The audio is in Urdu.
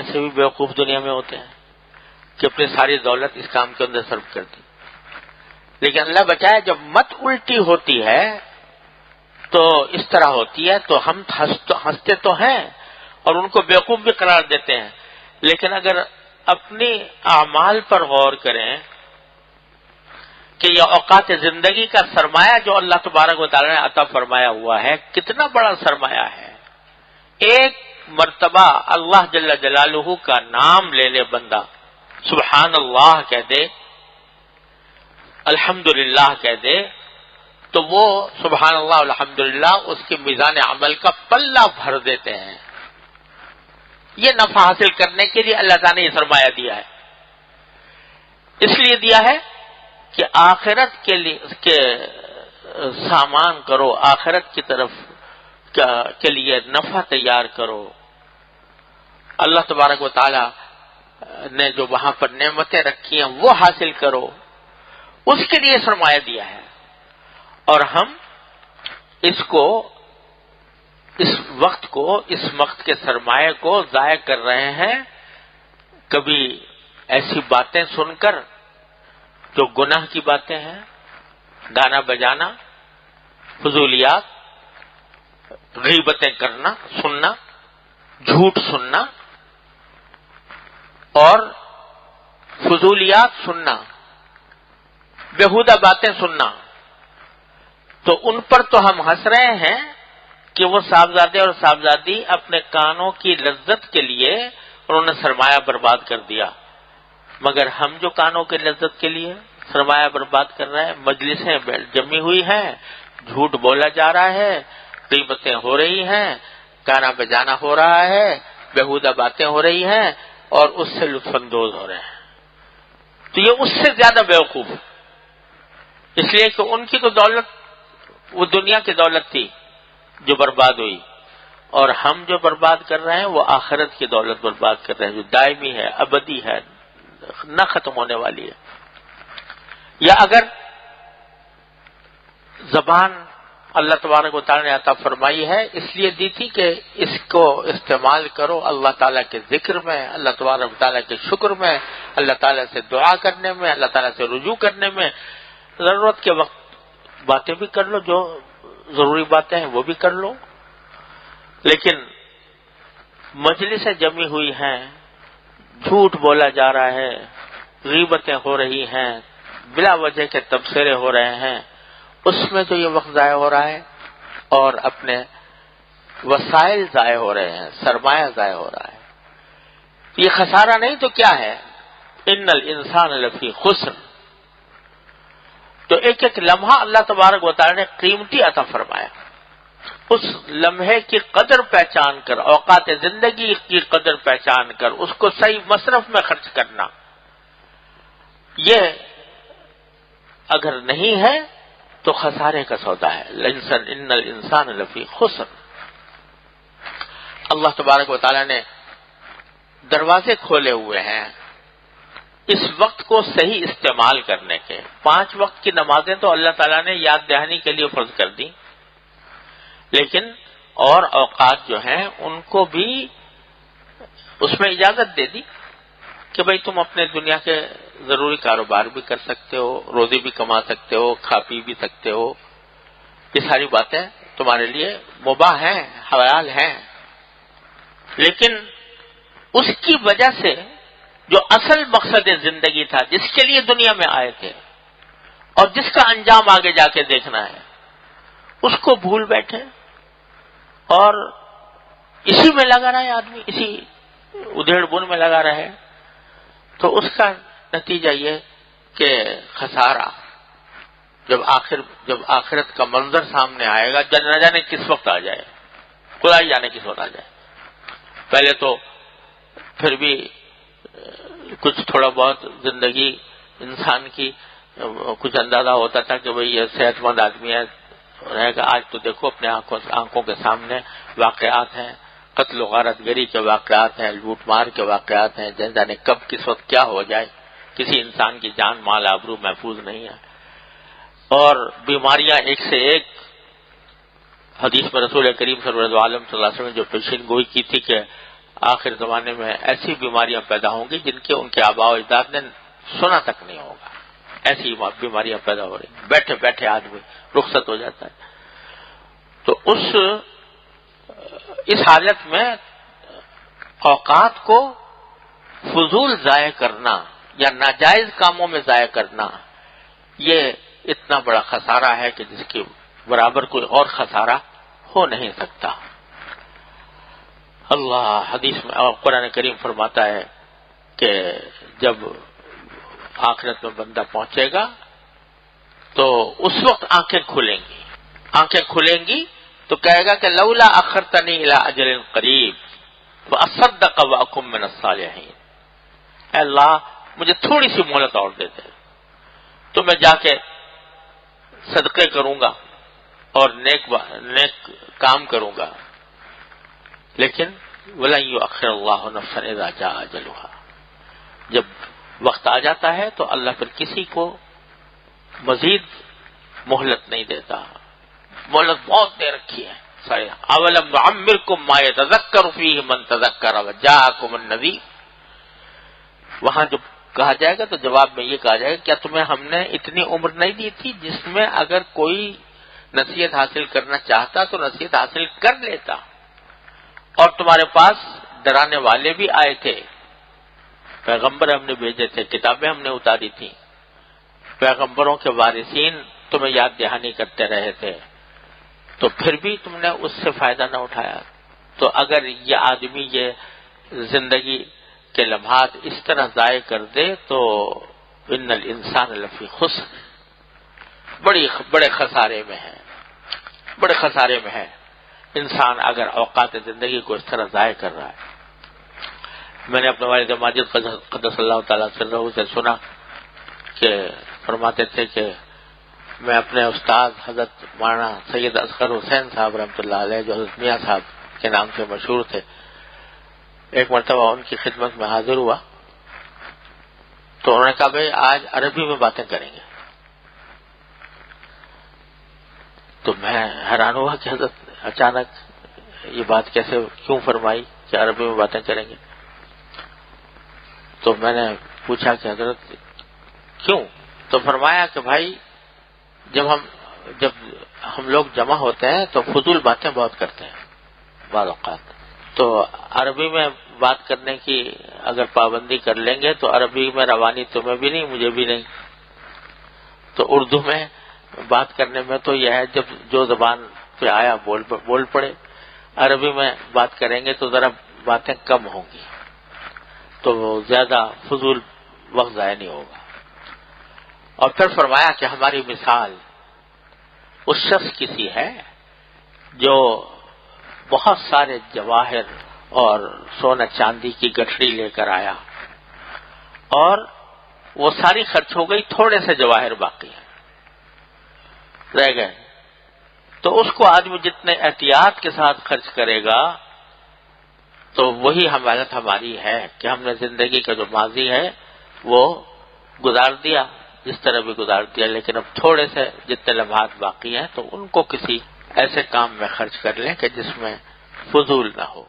ایسے بھی بیوقوف دنیا میں ہوتے ہیں کہ اپنی ساری دولت اس کام کے اندر صرف کر دی. لیکن اللہ بچائے جب مت الٹی ہوتی ہے تو اس طرح ہوتی ہے تو ہم ہنستے تو ہیں اور ان کو بیوقوف بھی قرار دیتے ہیں. لیکن اگر اپنی اعمال پر غور کریں کہ یہ اوقات زندگی کا سرمایہ جو اللہ تبارک و تعالی نے عطا فرمایا ہوا ہے کتنا بڑا سرمایہ ہے. ایک مرتبہ اللہ جل جلالہ کا نام لے لے بندہ, سبحان اللہ کہہ دے, الحمدللہ کہہ دے, تو وہ سبحان اللہ الحمدللہ اس کے میزان عمل کا پلہ بھر دیتے ہیں. یہ نفع حاصل کرنے کے لیے اللہ تعالیٰ نے یہ سرمایہ دیا ہے. اس لیے دیا ہے کہ آخرت کے لیے سامان کرو, آخرت کی طرف کے لیے نفع تیار کرو. اللہ تبارک و تعالی نے جو وہاں پر نعمتیں رکھی ہیں وہ حاصل کرو, اس کے لیے سرمایہ دیا ہے. اور ہم اس وقت کے سرمایہ کو ضائع کر رہے ہیں کبھی ایسی باتیں سن کر جو گناہ کی باتیں ہیں, گانا بجانا, فضولیات, غیبتیں کرنا, سننا, جھوٹ سننا اور فضولیات سننا, بیہودہ باتیں سننا. تو ان پر تو ہم ہنس رہے ہیں کہ وہ صاحبزادے اور صاحبزادی اپنے کانوں کی لذت کے لیے انہوں نے سرمایہ برباد کر دیا. مگر ہم جو کانوں کی لذت کے لیے سرمایہ برباد کر رہے ہیں, مجلسیں جمی ہوئی ہیں, جھوٹ بولا جا رہا ہے, غیبتیں ہو رہی ہیں, گانا بجانا ہو رہا ہے, بیہودہ باتیں ہو رہی ہیں اور اس سے لطف اندوز ہو رہے ہیں. تو یہ اس سے زیادہ بیوقوف, اس لیے کہ ان کی تو دولت وہ دنیا کی دولت تھی جو برباد ہوئی, اور ہم جو برباد کر رہے ہیں وہ آخرت کی دولت برباد کر رہے ہیں جو دائمی ہے, ابدی ہے, نہ ختم ہونے والی ہے. یا اگر زبان اللہ تبارک و تعالی نے عطا فرمائی ہے اس لیے دی تھی کہ اس کو استعمال کرو اللہ تعالیٰ کے ذکر میں, اللہ تبارک و تعالیٰ کے شکر میں, اللہ تعالیٰ سے دعا کرنے میں, اللہ تعالیٰ سے رجوع کرنے میں. ضرورت کے وقت باتیں بھی کر لو, جو ضروری باتیں ہیں وہ بھی کر لو. لیکن مجلسیں جمی ہوئی ہیں, جھوٹ بولا جا رہا ہے, غیبتیں ہو رہی ہیں, بلا وجہ کے تبصرے ہو رہے ہیں, اس میں تو یہ وقت ضائع ہو رہا ہے اور اپنے وسائل ضائع ہو رہے ہیں, سرمایہ ضائع ہو رہا ہے. یہ خسارہ نہیں تو کیا ہے؟ ان الانسان لفی خسر. تو ایک ایک لمحہ اللہ تبارک و تعالی نے قیمتی عطا فرمایا. اس لمحے کی قدر پہچان کر, اوقات زندگی کی قدر پہچان کر اس کو صحیح مصرف میں خرچ کرنا, یہ اگر نہیں ہے تو خسارے کا سودا ہے. ان الانسان لفی خسر. اللہ تبارک و تعالی نے دروازے کھولے ہوئے ہیں اس وقت کو صحیح استعمال کرنے کے. 5 وقت کی نمازیں تو اللہ تعالیٰ نے یاد دہانی کے لیے فرض کر دی, لیکن اور اوقات جو ہیں ان کو بھی اس میں اجازت دے دی کہ بھئی تم اپنے دنیا کے ضروری کاروبار بھی کر سکتے ہو, روزی بھی کما سکتے ہو, کھا پی بھی سکتے ہو. یہ ساری باتیں تمہارے لیے مباح ہیں, حلال ہیں. لیکن اس کی وجہ سے جو اصل مقصد زندگی تھا, جس کے لیے دنیا میں آئے تھے اور جس کا انجام آگے جا کے دیکھنا ہے, اس کو بھول بیٹھے اور اسی میں لگا رہا ہے آدمی, اسی ادھیڑ بن میں لگا رہے. تو اس کا نتیجہ یہ کہ خسارہ جب آخرت کا منظر سامنے آئے گا, نہ جانے کس وقت آ جائے, خدا ہی جانے کس وقت آ جائے. پہلے تو پھر بھی کچھ تھوڑا بہت زندگی انسان کی کچھ اندازہ ہوتا تھا کہ بھئی یہ صحت مند آدمی ہے رہے گا. آج تو دیکھو اپنے آنکھوں کے سامنے واقعات ہیں, قتل و غارت گری کے واقعات ہیں, لوٹ مار کے واقعات ہیں. جانے کب کس وقت کیا ہو جائے, کسی انسان کی جان مال آبرو محفوظ نہیں ہے. اور بیماریاں ایک سے ایک. حدیث میں رسول کریم صلی اللہ علیہ وسلم نے جو پیشین گوئی کی تھی کہ آخر زمانے میں ایسی بیماریاں پیدا ہوں گی جن کے ان کے آباء و اجداد نے سنا تک نہیں ہوگا. ایسی بیماریاں پیدا ہو رہی، بیٹھے بیٹھے آدمی رخصت ہو جاتا ہے. تو اس حالت میں اوقات کو فضول ضائع کرنا یا ناجائز کاموں میں ضائع کرنا یہ اتنا بڑا خسارہ ہے کہ جس کے برابر کوئی اور خسارہ ہو نہیں سکتا. اللہ حدیث میں اور قرآن کریم فرماتا ہے کہ جب آخرت میں بندہ پہنچے گا تو اس وقت آنکھیں کھلیں گی تو کہے گا کہ لولا اخرتنی الی اجل قریب فاصدق واکن من الصالحین. اے اللہ مجھے تھوڑی سی مہلت اور دے دے تو میں جا کے صدقے کروں گا اور نیک کام کروں گا. لیکن وَلَن يُؤَخِّرَ اللَّهُ نَفْسًا إِذَا جَاءَ أَجَلُهَا، جب وقت آ جاتا ہے تو اللہ پھر کسی کو مزید مہلت نہیں دیتا. مہلت بہت دے رکھی ہے سارے. اولم نعمرکم ما يتذکر فیہ من تذکر وجاءکم النذیر. وہاں جب کہا جائے گا تو جواب میں یہ کہا جائے گا کیا تمہیں ہم نے اتنی عمر نہیں دی تھی جس میں اگر کوئی نصیحت حاصل کرنا چاہتا تو نصیحت حاصل کر لیتا، اور تمہارے پاس ڈرانے والے بھی آئے تھے، پیغمبر ہم نے بھیجے تھے، کتابیں ہم نے اتاری تھیں، پیغمبروں کے وارثین تمہیں یاد دہانی کرتے رہے تھے، تو پھر بھی تم نے اس سے فائدہ نہ اٹھایا. تو اگر یہ آدمی یہ زندگی کے لمحات اس طرح ضائع کر دے تو ان الانسان لفی خسر، بڑے خسارے میں ہے انسان اگر اوقات زندگی کو اس طرح ضائع کر رہا ہے. میں نے اپنے والد ماجد قدس اللہ تعالیٰ سرہ سے سنا کہ فرماتے تھے کہ میں اپنے استاد حضرت مولانا سید اصغر حسین صاحب رحمۃ اللہ علیہ جو حضرت میاں صاحب کے نام سے مشہور تھے، ایک مرتبہ ان کی خدمت میں حاضر ہوا تو انہوں نے کہا بھائی آج عربی میں باتیں کریں گے. تو میں حیران ہوا کہ حضرت اچانک یہ بات کیوں فرمائی کہ عربی میں باتیں کریں گے. تو میں نے پوچھا کہ حضرت کیوں؟ تو فرمایا کہ بھائی جب ہم لوگ جمع ہوتے ہیں تو فضول باتیں بہت کرتے ہیں بعض اوقات، تو عربی میں بات کرنے کی اگر پابندی کر لیں گے تو عربی میں روانی تمہیں بھی نہیں مجھے بھی نہیں، تو اردو میں بات کرنے میں تو یہ ہے جب جو زبان پہ آیا بول پڑے، عربی میں بات کریں گے تو ذرا باتیں کم ہوں گی تو زیادہ فضول وقت ضائع نہیں ہوگا. اور پھر فرمایا کہ ہماری مثال اس شخص کی سی ہے جو بہت سارے جواہر اور سونا چاندی کی گٹھڑی لے کر آیا اور وہ ساری خرچ ہو گئی، تھوڑے سے جواہر باقی ہیں رہ گئے. تو اس کو آدمی جتنے احتیاط کے ساتھ خرچ کرے گا تو وہی حالت ہماری ہے کہ ہم نے زندگی کا جو ماضی ہے وہ گزار دیا جس طرح بھی گزار دیا، لیکن اب تھوڑے سے جتنے لمحات باقی ہیں تو ان کو کسی ایسے کام میں خرچ کر لیں کہ جس میں فضول نہ ہو.